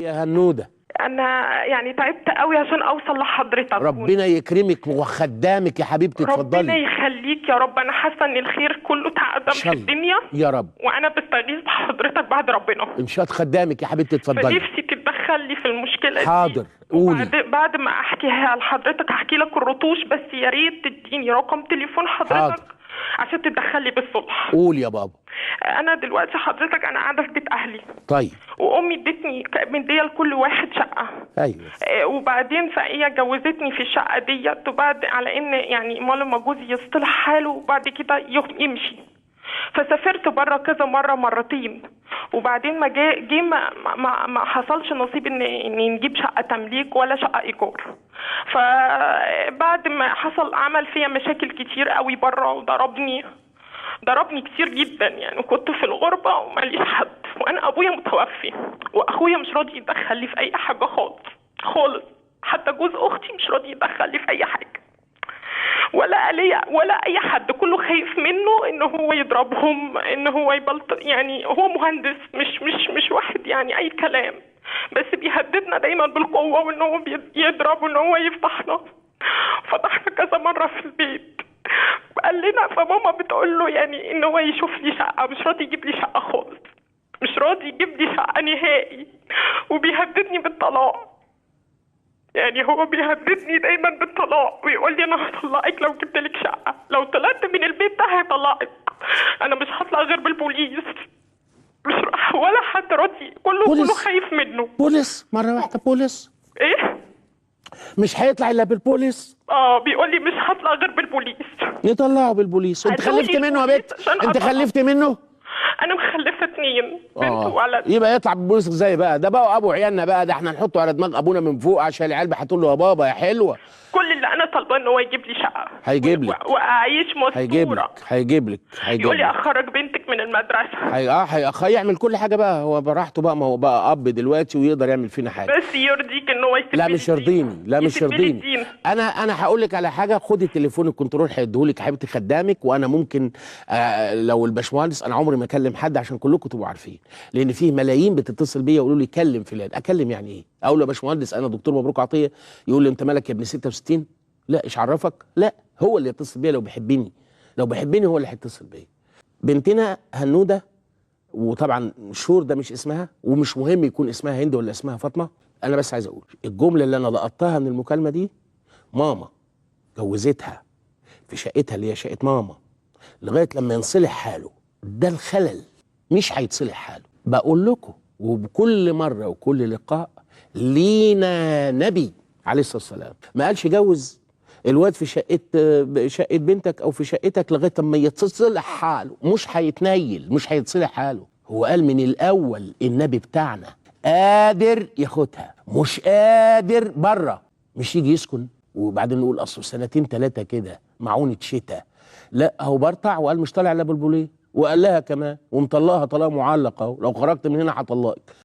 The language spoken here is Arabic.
يا هنودة، انا يعني تعبت قوي عشان اوصل لحضرتك. ربنا يكرمك وخدامك يا حبيبتي، ربنا اتفضلي. يخليك يا رب. انا حاسه ان الخير كله ان اتعدم في شاء الله الدنيا يا رب. وانا بستغيث بحضرتك بعد ربنا. ان شاء الله خدامك يا حبيبتي، اتفضلي. فنفسي تتدخل لي في المشكله دي. حاضر، قولي. بعد ما احكيها لحضرتك هحكي لك الرطوش، بس يا ريت تديني رقم تليفون حضرتك. حاضر. عشان تتدخل لي بالصلح. قول يا بابا. انا دلوقتي حضرتك انا قاعده في بيت اهلي. طيب. وامي ادتني مديه لكل واحد شقه. ايوه. وبعدين فهي جوزتني في الشقه ديت، وبعد على ان يعني امال لما جوزي يصلح حاله وبعد كده يمشي. فسافرت بره كذا مره، مرتين. وبعدين ما جه ما حصلش نصيب ان نجيب شقه تمليك ولا شقه ايجار. فبعد ما حصل عمل فيها مشاكل كتير قوي بره، ضربني كتير جدا يعني. كنت في الغربه وماليش حد، وانا ابويا متوفي واخويا مش راضي يدخل لي في اي حاجه خالص خالص. حتى جوز اختي مش راضي يدخل لي في اي حاجه، ولا ليا ولا اي حد. كله خايف منه ان هو يضربهم، ان هو يبلط. يعني هو مهندس، مش واحد يعني اي كلام، بس بيهددنا دايما بالقوه وان هو يضرب وان هو يفضحنا. فتحنا كذا مره في البيت، قال لنا. فماما بتقول له يعني ان هو يشوف لي شقه، مش راضي يجيب لي شقه خالص، مش راضي يجيب لي شقه نهائي، وبيهددني بالطلاق. يعني هو بيهددني دايما بالطلاق ويقول لي انا هطلقك لو جبت لك شقه، لو طلعت من البيت ده هيطلقك. انا مش هطلع غير بالبوليس، مش ولا حد راضي. كله خايف منه. بوليس مره واحده، بوليس ايه؟ مش هيطلع الا بالبوليس. بيقول لي مش هطلع غير بالبوليس. يطلعه بالبوليس. انت خلفت منه يا بنت؟ انت خلفت منه؟ انا مخلفه 2 بنت وولد. يبقى يطلع بالبوليس ازاي بقى؟ ده بقى ابو عيالنا بقى، ده احنا نحطه على دماغ ابونا من فوق عشان العيال هتقول له يا بابا يا حلوه. كل اللي انا طالباه ان هو يجيب لي شقه، هيجيب لك واعيش مستوره. هيجيب لك يقول لي اخرج بنتك من المدرسه. هيعمل كل حاجه بقى، هو براحته بقى، ما هو بقى اب دلوقتي ويقدر يعمل فينا حاجه. بس يرضيك ان هو يسيب؟ لا مش يرضيني، لا مش يرضيني. انا هقول لك على حاجه. خدي التليفون الكنترول هيديهولك يا حبيبتي خدامك. وانا ممكن لو الباشمهندس، انا عمري ما اكلم حد عشان كلكم تبقوا عارفين، لان فيه ملايين بتتصل بيا يقولوا لي كلم فلان. اكلم يعني ايه؟ اقول له يا باشمهندس انا دكتور مبروك عطيه. يقول لي انت مالك يا ابن 66؟ لا ايش عرفك؟ لا هو اللي يتصل بيا لو بيحبني. لو بيحبني هو اللي هيتصل بيا. بنتنا هنوده، وطبعا شور ده مش اسمها، ومش مهم يكون اسمها هند ولا اسمها فاطمه. انا بس عايز اقول الجمله اللي انا لقطتها من المكالمه دي: ماما جوزتها في شقتها اللي هي شقه ماما لغايه لما ينصلح حاله. ده الخلل، مش هيتصلح حاله. بقول لكم وبكل مره وكل لقاء لينا نبي عليه الصلاه والسلام ما قالش جوز الواد في شقه بنتك او في شقتك لغايه اما يتصلح حاله. مش هيتنيل، مش هيتصلح حاله. هو قال من الاول النبي بتاعنا قادر ياخدها، مش قادر بره. مش يجي يسكن وبعدين نقول اصل 2 3 كده معونه شتاء. لا هو برطع وقال مش طالع الا بالبوليه، وقال لها كمان ومطلقها طلاق معلق اهو، لو خرجت من هنا هطلقك.